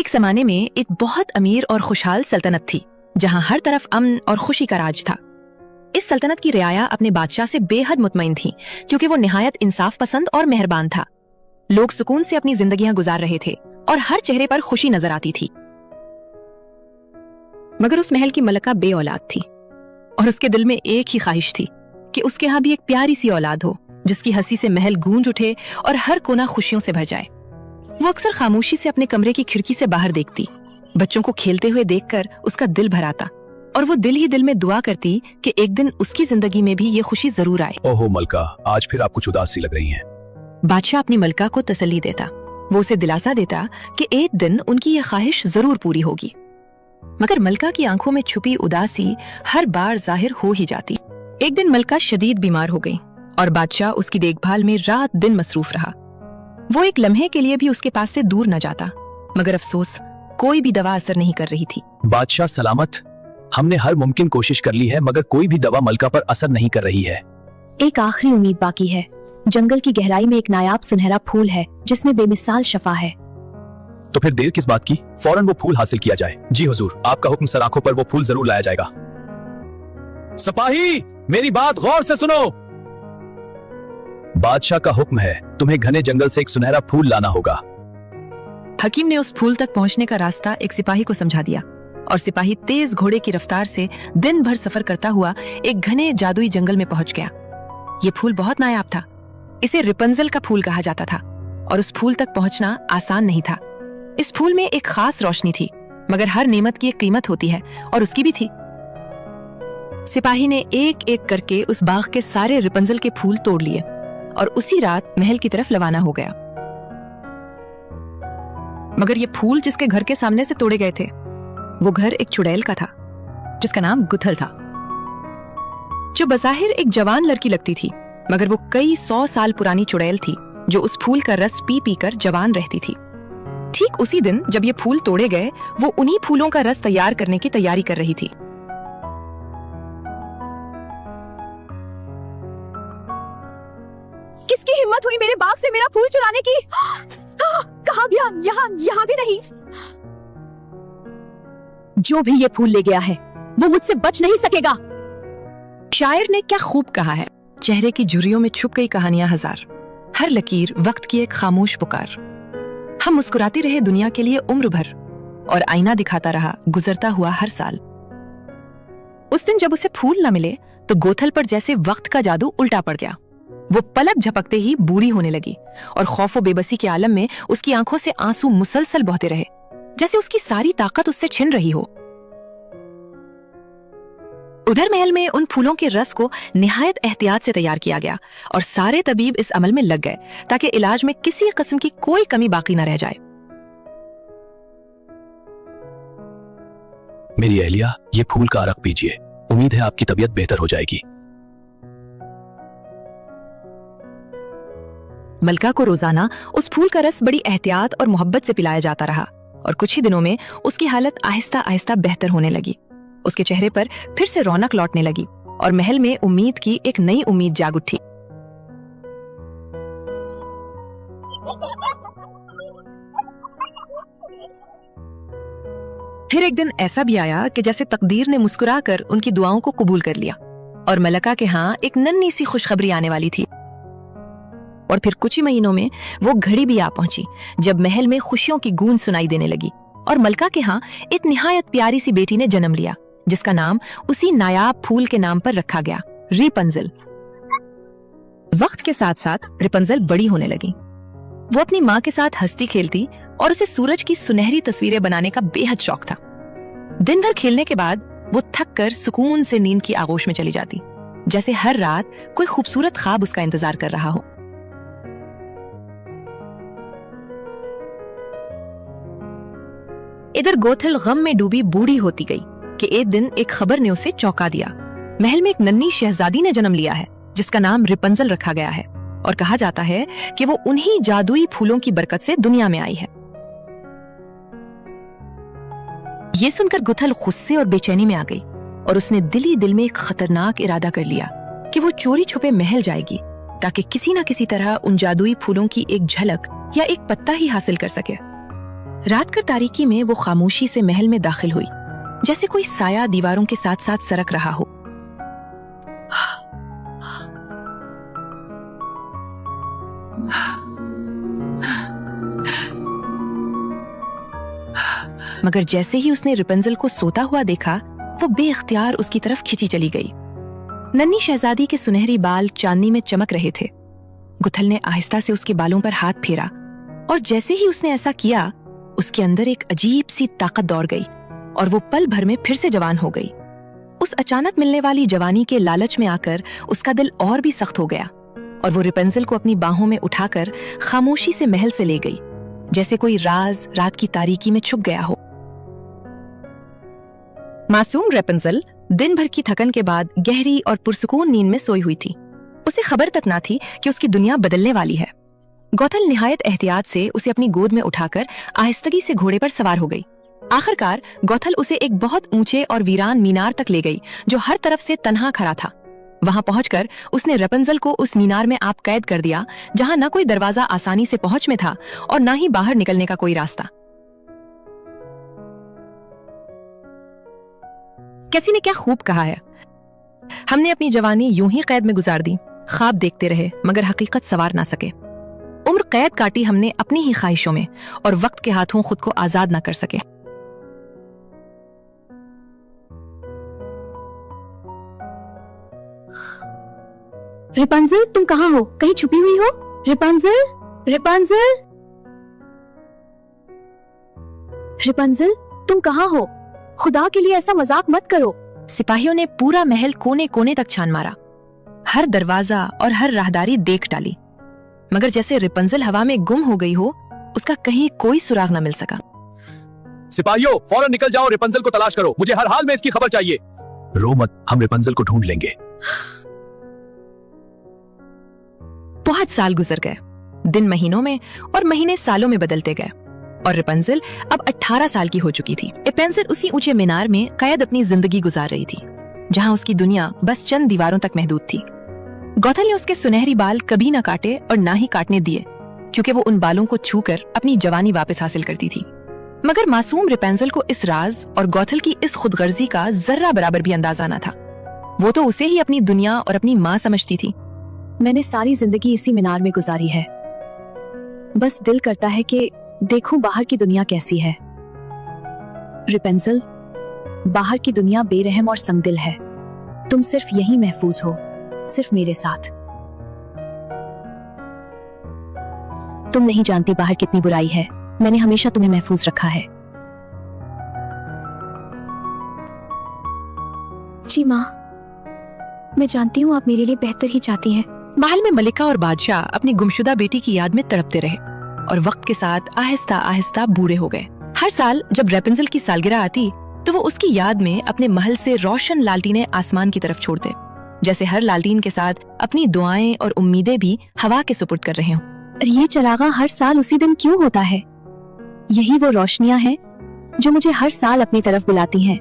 एक जमाने में एक बहुत अमीर और खुशहाल सल्तनत थी जहां हर तरफ अमन और खुशी का राज था। इस सल्तनत की रियाया अपने बादशाह से बेहद मुतमईन थी क्योंकि वो निहायत इंसाफ पसंद और मेहरबान था। लोग सुकून से अपनी जिंदगियां गुजार रहे थे और हर चेहरे पर खुशी नजर आती थी। मगर उस महल की मलका बे औलाद थी और उसके दिल में एक ही ख्वाहिश थी कि उसके यहाँ भी एक प्यारी सी औलाद हो जिसकी हंसी से महल गूंज उठे और हर कोना खुशियों से भर जाए। वो अक्सर खामोशी से अपने कमरे की खिड़की से बाहर देखती, बच्चों को खेलते हुए देखकर उसका दिल भर आता और वो दिल ही दिल में दुआ करती कि एक दिन उसकी जिंदगी में भी ये खुशी जरूर आए। ओहो मलका, आज फिर आप कुछ उदास सी लग रही हैं। बादशाह अपनी मलका को तसल्ली देता, वो उसे दिलासा देता कि एक दिन उनकी ये ख्वाहिश जरूर पूरी होगी। मगर मलका की आंखों में छुपी उदासी हर बार जाहिर हो ही जाती। एक दिन मलका शदीद बीमार हो गई और बादशाह उसकी देखभाल में रात दिन मसरूफ रहा। वो एक लम्हे के लिए भी उसके पास से दूर न जाता, मगर अफसोस कोई भी दवा असर नहीं कर रही थी। बादशाह सलामत, हमने हर मुमकिन कोशिश कर ली है मगर कोई भी दवा मलका पर असर नहीं कर रही है। एक आखिरी उम्मीद बाकी है। जंगल की गहराई में एक नायाब सुनहरा फूल है जिसमें बेमिसाल शफा है। तो फिर देर किस बात की, फौरन वो फूल हासिल किया जाए। जी हुजूर, आपका हुक्म सर, आंखों पर वो फूल जरूर लाया जाएगा। सिपाही, मेरी बात गौर से सुनो। बादशाह का हुक्म है, तुम्हें घने जंगल से एक सुनहरा फूल लाना होगा। हकीम ने उस फूल तक पहुंचने का रास्ता एक सिपाही को समझा दिया और सिपाही तेज घोड़े की रफ्तार से दिन भर सफर करता हुआ एक घने जादुई जंगल में पहुंच गया। ये फूल बहुत नायाब था, इसे रिपंजल का फूल कहा जाता था और उस फूल तक पहुंचना आसान नहीं था। इस फूल में एक खास रोशनी थी, मगर हर नेमत की एक कीमत होती है और उसकी भी थी। सिपाही ने एक एक करके उस बाग के सारे रिपंजल के फूल तोड़ लिए और उसी रात महल की तरफ रवाना हो गया। मगर ये फूल जिसके घर के सामने से तोड़े गए थे, वो घर एक चुड़ैल का था जिसका नाम गुथल था, जो बज़ाहिर एक जवान लड़की लगती थी, मगर वो कई 100 साल पुरानी चुड़ैल थी जो उस फूल का रस पी पी कर जवान रहती थी। ठीक उसी दिन जब ये फूल तोड़े गए, वो उन्हीं फूलों का रस तैयार करने की तैयारी कर रही थी। किसकी हिम्मत हुई मेरे बाग से मेरा फूल चुराने की? कहाँ गया? यहाँ भी नहीं। जो भी ये फूल ले गया है वो मुझसे बच नहीं सकेगा। शायर ने क्या खूब कहा है, चेहरे की झुर्रियों में छुप गई कहानियां हजार, हर लकीर वक्त की एक खामोश पुकार। हम मुस्कुराते रहे दुनिया के लिए उम्र भर और आईना दिखाता रहा गुजरता हुआ हर साल। उस दिन जब उसे फूल न मिले तो गोथल पर जैसे वक्त का जादू उल्टा पड़ गया। वो पलक झपकते ही बूढ़ी होने लगी और खौफ व बेबसी के आलम में उसकी आंखों से आंसू मुसलसल बहते रहे, जैसे उसकी सारी ताकत उससे छिन रही हो। उधर महल में उन फूलों के रस को निहायत एहतियात से तैयार किया गया और सारे तबीब इस अमल में लग गए ताकि इलाज में किसी किस्म की कोई कमी बाकी न रह जाए। मेरी अहलिया, ये फूल का अरक पीजिए, उम्मीद है आपकी तबीयत बेहतर हो जाएगी। मलका को रोजाना उस फूल का रस बड़ी एहतियात और मोहब्बत से पिलाया जाता रहा और कुछ ही दिनों में उसकी हालत आहिस्ता आहिस्ता बेहतर होने लगी। उसके चेहरे पर फिर से रौनक लौटने लगी और महल में उम्मीद की एक नई उम्मीद जाग उठी। फिर एक दिन ऐसा भी आया कि जैसे तकदीर ने मुस्कुराकर उनकी दुआओं को कबूल कर लिया और मलका के यहाँ एक नन्ही सी खुशखबरी आने वाली थी। और फिर कुछ ही महीनों में वो घड़ी भी आ पहुंची जब महल में खुशियों की गूंज सुनाई देने लगी और मलका के यहाँ एक निहायत प्यारी सी बेटी ने जन्म लिया जिसका नाम उसी नायाब फूल के नाम पर रखा गया, रिपंजल। वक्त के साथ साथ रिपंजल बड़ी होने लगी। वो अपनी माँ के साथ हंसती खेलती और उसे सूरज की सुनहरी तस्वीरें बनाने का बेहद शौक था। दिन भर खेलने के बाद वो थक कर सुकून से नींद की आगोश में चली जाती, जैसे हर रात कोई खूबसूरत ख्वाब उसका इंतजार कर रहा हो। इधर गोथल गम में डूबी बूढ़ी होती गई कि एक दिन एक खबर ने उसे चौंका दिया। महल में एक नन्ही शहजादी ने जन्म लिया है जिसका नाम रिपंजल रखा गया है और कहा जाता है कि वो उन्हीं जादुई फूलों की बरकत से दुनिया में आई है। ये सुनकर गुथल गुस्से और बेचैनी में आ गई और उसने दिल ही दिल में एक खतरनाक इरादा कर लिया कि वो चोरी छुपे महल जाएगी ताकि किसी न किसी तरह उन जादुई फूलों की एक झलक या एक पत्ता ही हासिल कर सके। रात कर तारीकी में वो खामोशी से महल में दाखिल हुई, जैसे कोई साया दीवारों के साथ साथ सरक रहा हो। मगर जैसे ही उसने रेपेंजल को सोता हुआ देखा, वो बेइख्तियार उसकी तरफ खिंची चली गई। नन्ही शहजादी के सुनहरी बाल चांदनी में चमक रहे थे। गुथल ने आहिस्ता से उसके बालों पर हाथ फेरा, और जैसे ही उसने ऐसा किया, उसके अंदर एक अजीब सी ताकत दौड़ गई और वो पल भर में फिर से जवान हो गई। उस अचानक मिलने वाली जवानी के लालच में आकर उसका दिल और भी सख्त हो गया और वो रेपेंजल को अपनी बाहों में उठाकर खामोशी से महल से ले गई, जैसे कोई राज रात की तारीकी में छुप गया हो। मासूम रेपेंजल दिन भर की थकन के बाद गहरी और पुरसुकून नींद में सोई हुई थी। उसे खबर तक ना थी कि उसकी दुनिया बदलने वाली है। गौथल निहायत एहतियात से उसे अपनी गोद में उठाकर आहिस्तगी से घोड़े पर सवार हो गई। आखिरकार गौथल उसे एक बहुत ऊंचे और वीरान मीनार तक ले गई, जो हर तरफ से तन्हा खड़ा था। वहां पहुंचकर उसने रेपेंजल को उस मीनार में आप कैद कर दिया, जहां न कोई दरवाजा आसानी से पहुंच में था और न ही बाहर निकलने का कोई रास्ता। कैसी ने क्या खूब कहा है, हमने अपनी जवानी यूं ही कैद में गुजार दी, ख्वाब देखते रहे मगर हकीकत सवार ना सके। उम्र कैद काटी हमने अपनी ही ख्वाहिशों में और वक्त के हाथों खुद को आजाद ना कर सके। रेपेंजल, तुम कहाँ हो? कहीं छुपी हुई हो? रेपेंजल, रेपेंजल, रेपेंजल, तुम कहाँ हो? खुदा के लिए ऐसा मजाक मत करो। सिपाहियों ने पूरा महल कोने कोने तक छान मारा, हर दरवाजा और हर राहदारी देख डाली, मगर जैसे रेपेंजल हवा में गुम हो गई हो, उसका कहीं कोई सुराग न मिल सका। सिपाहियों, फौरन निकल जाओ, रेपेंजल को तलाश करो, मुझे हर हाल में इसकी खबर चाहिए। रो मत, हम रेपेंजल को ढूंढ लेंगे। बहुत साल गुजर गए, दिन महीनों में और महीने सालों में बदलते गए और रेपेंजल अब 18 साल की हो चुकी थी। रेपेंजल उसी ऊंचे मीनार में कैद अपनी जिंदगी गुजार रही थी, जहां उसकी दुनिया बस चंद दीवारों तक महदूद थी। गौथल ने उसके सुनहरी बाल कभी न काटे और ना ही काटने दिए, क्योंकि वो उन बालों को छूकर अपनी जवानी वापस हासिल करती थी। मगर मासूम रेपेंजल को इस राज और गौथल की इस खुदगर्जी का जर्रा बराबर भी अंदाजा न था। वो तो उसे ही अपनी दुनिया और अपनी माँ समझती थी। मैंने सारी जिंदगी इसी मीनार में गुजारी है, बस दिल करता है कि देखूं बाहर की दुनिया कैसी है। रेपेंजल, बाहर की दुनिया बेरहम और संगदिल है। तुम सिर्फ यहीं महफूज हो, सिर्फ मेरे साथ। तुम नहीं जानती बाहर कितनी बुराई है। मैंने हमेशा तुम्हें महफूज रखा है। जी माँ, मैं जानती हूँ आप मेरे लिए बेहतर ही चाहती हैं। महल में मलिका और बादशाह अपनी गुमशुदा बेटी की याद में तड़पते रहे और वक्त के साथ आहिस्ता आहिस्ता बूढ़े हो गए। हर साल जब रेपेंजल की सालगिरह आती तो वो उसकी याद में अपने महल से रोशन लालटीनें आसमान की तरफ छोड़ते, जैसे हर लालटीन के साथ अपनी दुआएं और उम्मीदें भी हवा के सुपुर्द कर रहे हों। ये चरागा हर साल उसी दिन क्यों होता है? यही वो रोशनियां हैं जो मुझे हर साल अपनी तरफ बुलाती हैं।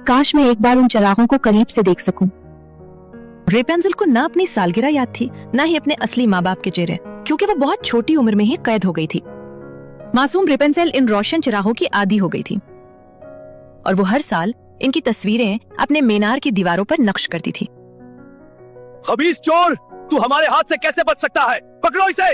काश मैं एक बार उन चरागों को करीब से देख सकूं। रेपेंजल को न अपनी सालगिरह याद थी, न ही अपने असली माँ बाप के चेहरे, क्योंकि वो बहुत छोटी उम्र में ही कैद हो गई थी। मासूम रेपेंजल इन रोशन चिरागों की आदी हो गई थी और वो हर साल इनकी तस्वीरें अपने मीनार की दीवारों पर नक्श करती थी। खबीस चोर, तू हमारे हाथ से कैसे बच सकता है? पकड़ो इसे।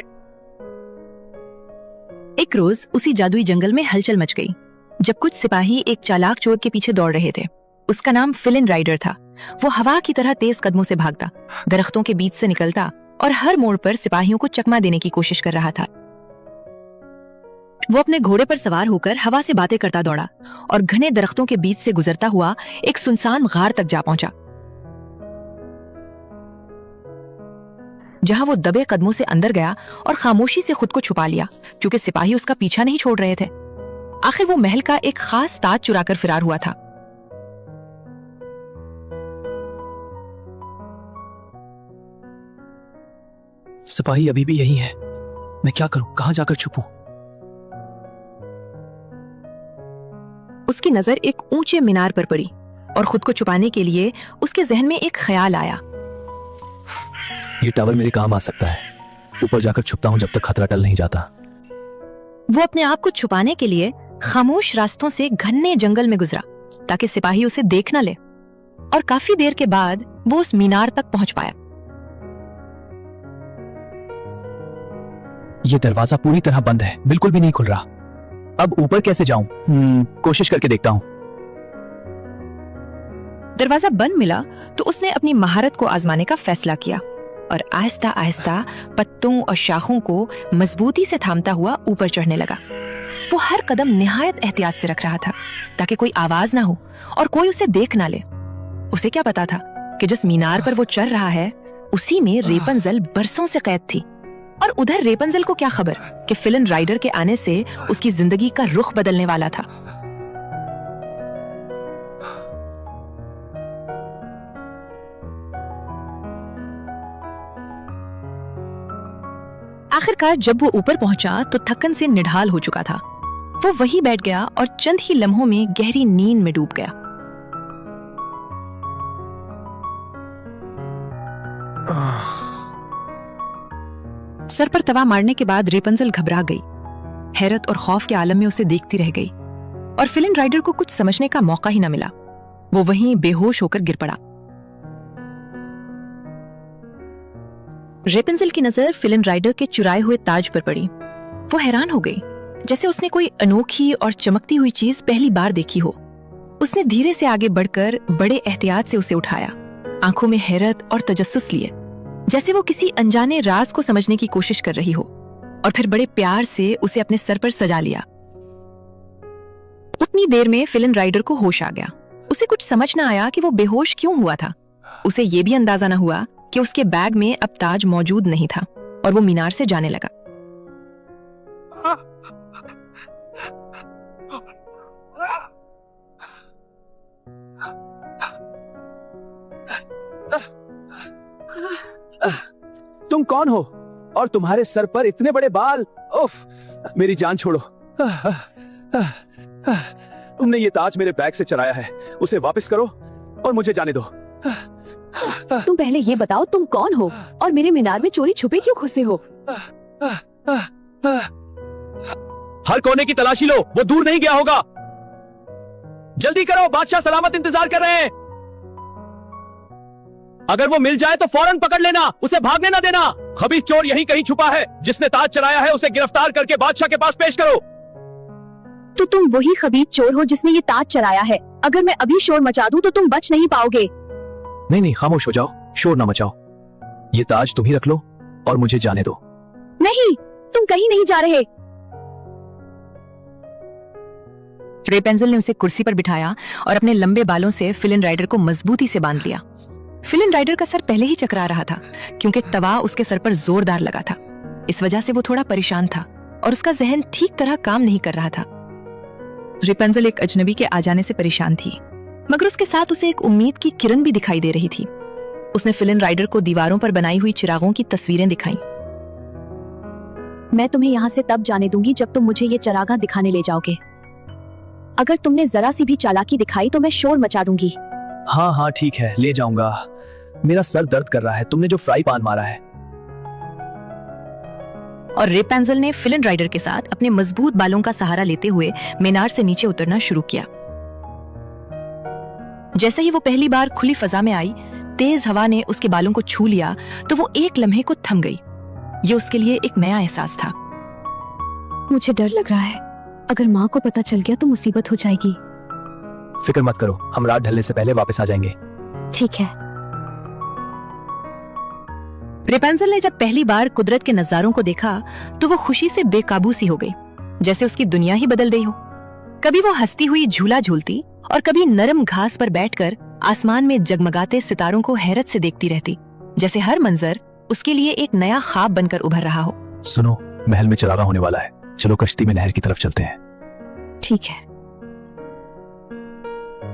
एक रोज उसी जादुई जंगल में हलचल मच गई जब कुछ सिपाही एक चालाक चोर के पीछे दौड़ रहे थे। उसका नाम फिलिन राइडर था। वो हवा की तरह तेज कदमों से भागता, दरख्तों के बीच से निकलता और हर मोड़ पर सिपाहियों को चकमा देने की कोशिश कर रहा था। वो अपने घोड़े पर सवार होकर हवा से बातें करता दौड़ा और घने दरख्तों के बीच से गुजरता हुआ एक सुनसान गार तक जा पहुंचा, जहां वो दबे कदमों से अंदर गया और खामोशी से खुद को छुपा लिया, क्योंकि सिपाही उसका पीछा नहीं छोड़ रहे थे। आखिर वो महल का एक खास ताज चुराकर फरार हुआ था। सिपाही अभी भी यही है। मैं क्या करूं? कहां जाकर छुपूं? उसकी नजर एक ऊंचे मीनार पर पड़ी और खुद को छुपाने के लिए उसके जहन में एक ख्याल आया। ये टावर मेरे काम आ सकता है। ऊपर जाकर छुपता हूं जब तक खतरा टल नहीं जाता। वो अपने आप को छुपाने के लिए खामोश रास्तों से घने जंगल में गुजरा ताकि सिपाही उसे देख न ले, और काफी देर के बाद वो उस मीनार तक पहुंच पाया। ये दरवाजा पूरी तरह बंद है, बिल्कुल भी नहीं खुल रहा। अब ऊपर कैसे जाऊं? कोशिश करके देखता हूं। दरवाजा बंद मिला तो उसने अपनी महारत को आजमाने का फैसला किया और आहिस्ता आहिस्ता पत्तों और शाखों को मजबूती से थामता हुआ ऊपर चढ़ने लगा। वो हर कदम निहायत एहतियात से रख रहा था ताकि कोई आवाज ना हो और कोई उसे देख ना ले। उसे क्या पता था कि जिस मीनार पर वो चढ़ रहा है उसी में रेपंजल बरसों से कैद थी, और उधर रेपंजल को क्या खबर कि फिलन राइडर के आने से उसकी जिंदगी का रुख बदलने वाला था। आखिरकार जब वो ऊपर पहुंचा तो थकन से निढाल हो चुका था। वो वहीं बैठ गया और चंद ही लम्हों में गहरी नींद में डूब गया। सर पर तवा मारने के बाद रेपंजल घबरा गई। हैरत और खौफ के आलम में उसे देखती रह गई और फिलन राइडर को कुछ समझने का मौका ही न मिला। वो वहीं बेहोश होकर गिर पड़ा। रेपंजल की नजर फिलन राइडर के चुराए हुए ताज पर पड़ी। वो हैरान हो गई, जैसे उसने कोई अनोखी और चमकती हुई चीज पहली बार देखी हो। उसने धीरे से आगे बढ़कर बड़े एहतियात से उसे उठाया, आंखों में हैरत और तजस्सुस लिए, जैसे वो किसी अनजाने राज को समझने की कोशिश कर रही हो, और फिर बड़े प्यार से उसे अपने सर पर सजा लिया। उतनी देर में फिलन राइडर को होश आ गया। उसे कुछ समझ न आया कि वो बेहोश क्यों हुआ था। उसे ये भी अंदाजा न हुआ कि उसके बैग में अब ताज मौजूद नहीं था, और वो मीनार से जाने लगा। तुम कौन हो और तुम्हारे सर पर इतने बड़े बाल? उफ, मेरी जान छोड़ो। तुमने ये ताज मेरे बैग से चराया है, उसे वापस करो और मुझे जाने दो। तुम पहले ये बताओ तुम कौन हो और मेरे मीनार में चोरी छुपे क्यों घुसे हो? हर कोने की तलाशी लो, वो दूर नहीं गया होगा। जल्दी करो, बादशाह सलामत इंतजार कर रहे हैं। अगर वो मिल जाए तो फौरन पकड़ लेना, उसे भागने ना देना। खबीस चोर यहीं कहीं छुपा है, जिसने ताज चराया है उसे गिरफ्तार करके बादशाह के पास पेश करो। तो तुम वही खबीज चोर हो जिसने ये ताज चराया है। अगर मैं अभी शोर मचा दूं तो तुम बच नहीं पाओगे। नहीं, खामोश हो जाओ, शोर ना मचाओ। ये ताज तुम ही रख लो और मुझे जाने दो। नहीं, तुम कहीं नहीं जा रहे। रेपेंजल ने उसे कुर्सी पर बिठाया और अपने लंबे बालों से फिलन राइडर को मजबूती से बांध लिया। फिलन राइडर का सर पहले ही चकरा रहा था क्योंकि तवा उसके सर पर जोरदार लगा था। इस वजह से वो थोड़ा परेशान था और उसका जहन ठीक तरह काम नहीं कर रहा था। रेपेंजल एक अजनबी के आ जाने से परेशान थी, मगर उसके साथ उसे एक उम्मीद की किरण भी दिखाई दे रही थी। उसने फिलन राइडर को दीवारों पर बनाई हुई चिरागों की तस्वीरें दिखाई। मैं तुम्हें यहाँ से तब जाने दूंगी जब तुम मुझे ये चरागां दिखाने ले जाओगे। अगर तुमने जरा सी भी चालाकी दिखाई तो मैं शोर मचा दूंगी। हाँ हाँ ठीक है, ले जाऊंगा। मेरा सर दर्द कर रहा है, तुमने जो फ्राई पान मारा है। और रेपेंजल ने फिलन राइडर के साथ अपने मजबूत बालों का सहारा लेते हुए मीनार से नीचे उतरना शुरू किया। जैसे ही वो पहली बार खुली फजा में आई, तेज हवा ने उसके बालों को छू लिया तो वो एक लम्हे को थम गई। ये उसके लिए एक नया एहसास था। मुझे डर लग रहा है, अगर माँ को पता चल गया तो मुसीबत हो जाएगी। फिक्र मत करो, हम रात ढलने से पहले वापस आ जाएंगे। ठीक है। रेपेंजल ने जब पहली बार कुदरत के नजारों को देखा तो वो खुशी से बेकाबू सी हो गई, जैसे उसकी दुनिया ही बदल गई हो। कभी वो हंसती हुई झूला झूलती और कभी नरम घास पर बैठकर आसमान में जगमगाते सितारों को हैरत से देखती रहती, जैसे हर मंजर उसके लिए एक नया ख्वाब बनकर उभर रहा हो। सुनो, महल में चरागा होने वाला है, चलो कश्ती में नहर की तरफ चलते हैं। ठीक है।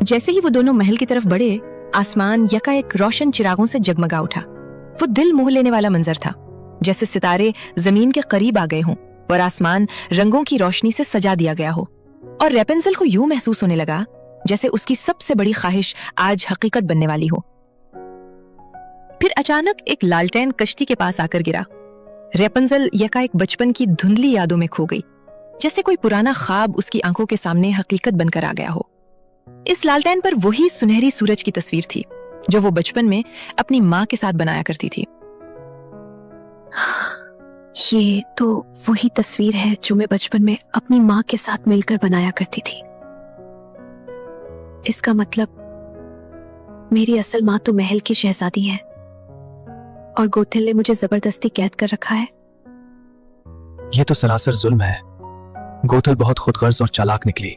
जैसे ही वो दोनों महल की तरफ बढ़े, आसमान यकायक रोशन चिरागों से जगमगा उठा। वो दिल मोह लेने वाला मंजर था, जैसे सितारे जमीन के करीब आ गए हों और आसमान रंगों की रोशनी से सजा दिया गया हो। और रेपेंजल को यूं महसूस होने लगा जैसे उसकी सबसे बड़ी ख्वाहिश आज हकीकत बनने वाली हो। फिर अचानक एक लालटेन कश्ती के पास आकर गिरा। रेपेंजल यकायक बचपन की धुंधली यादों में खो गई। जैसे कोई पुराना ख्वाब उसकी आंखों के सामने हकीकत बनकर आ गया हो। इस लालटेन पर वही सुनहरी सूरज की तस्वीर थी जो वो बचपन में अपनी माँ के साथ बनाया करती थी। ये तो वही तस्वीर है जो मैं बचपन में अपनी माँ के साथ मिलकर बनाया करती थी। इसका मतलब मेरी असल माँ तो महल की शहजादी है और गोथिल ने मुझे जबरदस्ती कैद कर रखा है। ये तो सरासर जुल्म है। गोथल बहुत खुदगर्ज और चालाक निकली।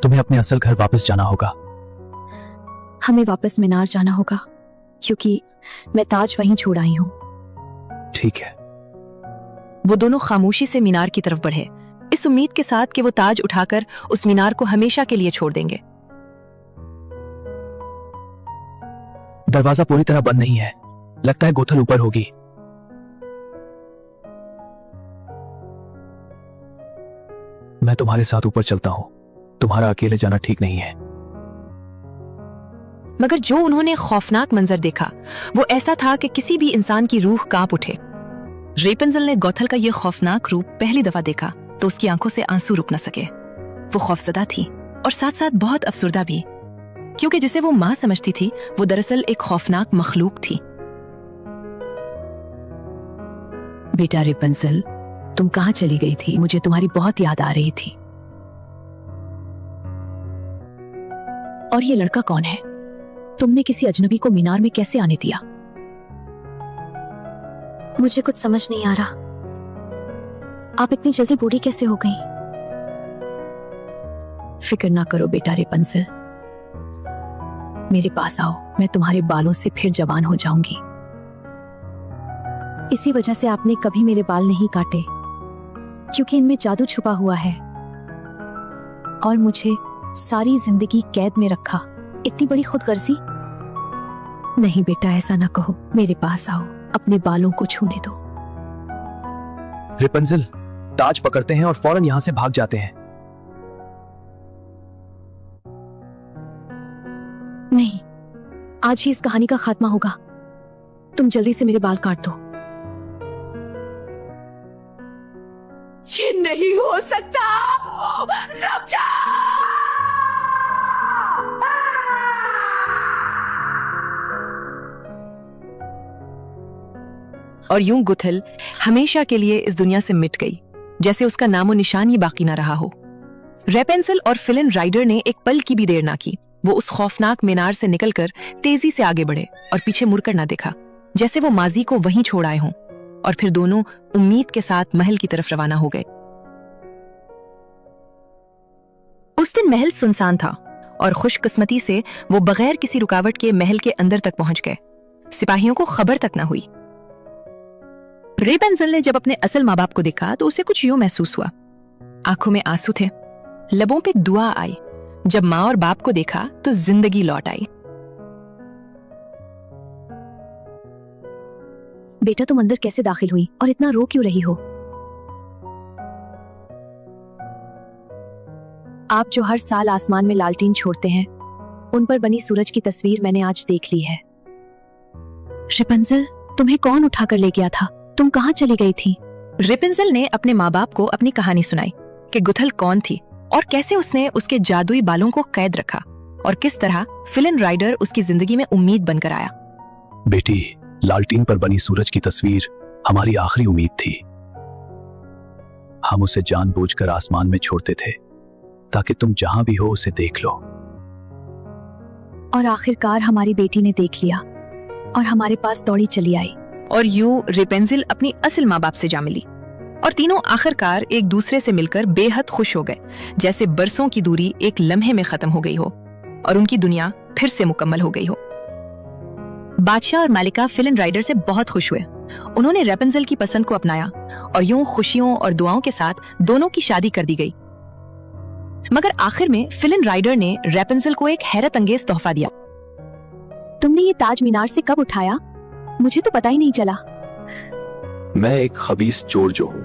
तुम्हें अपने असल घर वापस जाना होगा। हमें वापस मीनार जाना होगा क्योंकि मैं ताज वहीं छोड़ आई हूँ। ठीक है। वो दोनों खामोशी से मीनार की तरफ बढ़े, इस उम्मीद के साथ कि वो ताज उठाकर उस मीनार को हमेशा के लिए छोड़ देंगे। दरवाजा पूरी तरह बंद नहीं है। लगता है गोथल ऊपर होगी। मैं तुम्हारे साथ ऊपर चलता हूं। तुम्हारा अकेले जाना ठीक नहीं है। मगर जो उन्होंने खौफनाक मंजर देखा वो ऐसा था कि किसी भी इंसान की रूह कांप उठे। रेपेंजल ने गोथल का यह खौफनाक रूप पहली दफा देखा तो उसकी आंखों से आंसू रुक न सके। वो खौफजदा थी और साथ साथ बहुत अफसुर्दा भी, क्योंकि जिसे वो मां समझती थी वो दरअसल एक खौफनाक मखलूक थी। बेटा रेपेंजल, तुम कहाँ चली गई थी? मुझे तुम्हारी बहुत याद आ रही थी। और ये लड़का कौन है? तुमने किसी अजनबी को मीनार में कैसे आने दिया? मुझे कुछ समझ नहीं आ रहा। आप इतनी जल्दी बूढ़ी कैसे हो गई? फिक्र ना करो बेटा रेपेंजल, मेरे पास आओ, मैं तुम्हारे बालों से फिर जवान हो जाऊंगी। इसी वजह से आपने कभी मेरे बाल नहीं काटे, क्योंकि इनमें जादू छुपा हुआ है और मुझे सारी जिंदगी कैद में रखा। इतनी बड़ी खुदगर्जी? नहीं बेटा, ऐसा ना कहो। मेरे पास आओ, अपने बालों को छूने दो। रेपेंजल, ताज पकड़ते हैं और फौरन यहां से भाग जाते हैं। नहीं, आज ही इस कहानी का खात्मा होगा। तुम जल्दी से मेरे बाल काट दो। ये नहीं हो सकता। रुक जा। और यूं गुथल हमेशा के लिए इस दुनिया से मिट गई, जैसे उसका नामो निशान ही बाकी ना रहा हो। रेपेंसिल और फिलिन राइडर ने एक पल की भी देर ना की। वो उस खौफनाक मीनार से निकलकर तेजी से आगे बढ़े और पीछे मुड़कर ना देखा, जैसे वो माजी को वहीं छोड़ आए हों। और फिर दोनों उम्मीद के साथ महल की तरफ रवाना हो गए। उस दिन महल सुनसान था और खुशकिस्मती से वो बगैर किसी रुकावट के महल के अंदर तक पहुंच गए। सिपाहियों को खबर तक ना हुई। रेपेंसिल ने जब अपने असल माँ बाप को देखा तो उसे कुछ यूं महसूस हुआ। आंखों में आंसू थे, लबों पे दुआ आई। जब माँ और बाप को देखा तो जिंदगी लौट आई। बेटा, तुम अंदर कैसे दाखिल हुई और इतना रो क्यों रही हो? आप जो हर साल आसमान में लालटीन छोड़ते हैं, उन पर बनी सूरज की तस्वीर मैंने आज देख ली है। रेपेंसिल, तुम्हें कौन उठाकर ले गया था? तुम कहाँ चली गई थी? रेपेंसिल ने अपने माँ बाप को अपनी कहानी सुनाई कि गुथल कौन थी और कैसे उसने उसके जादुई बालों को कैद रखा और किस तरह फिलिन राइडर उसकी जिंदगी में उम्मीद बनकर आया। बेटी, लालटीन पर बनी सूरज की तस्वीर हमारी आखिरी उम्मीद थी। हम उसे जानबूझकर आसमान में छोड़ते थे ताकि तुम जहां भी हो उसे देख लो। और आखिरकार हमारी बेटी ने देख लिया और हमारे पास दौड़ी चली आई। और यूं रेपेंसिल अपनी असल माँ बाप से जा मिली और तीनों आखिरकार एक दूसरे से मिलकर बेहद खुश हो गए, जैसे बरसों की दूरी एक लम्हे में खत्म हो गई हो और उनकी दुनिया फिर से मुकम्मल हो गई हो। बादशाह और मालिका फिलिन राइडर से बहुत खुश हुए। उन्होंने रेपेंसिल की पसंद को अपनाया और यूं खुशियों और दुआओं के साथ दोनों की शादी कर दी गई। मगर आखिर में फिलिन राइडर ने रेपेंसिल को एक हैरत अंगेज तोहफा दिया। तुमने ये ताज मीनार से कब उठाया? मुझे तो पता ही नहीं चला। मैं एक खबीस चोर जो हूं,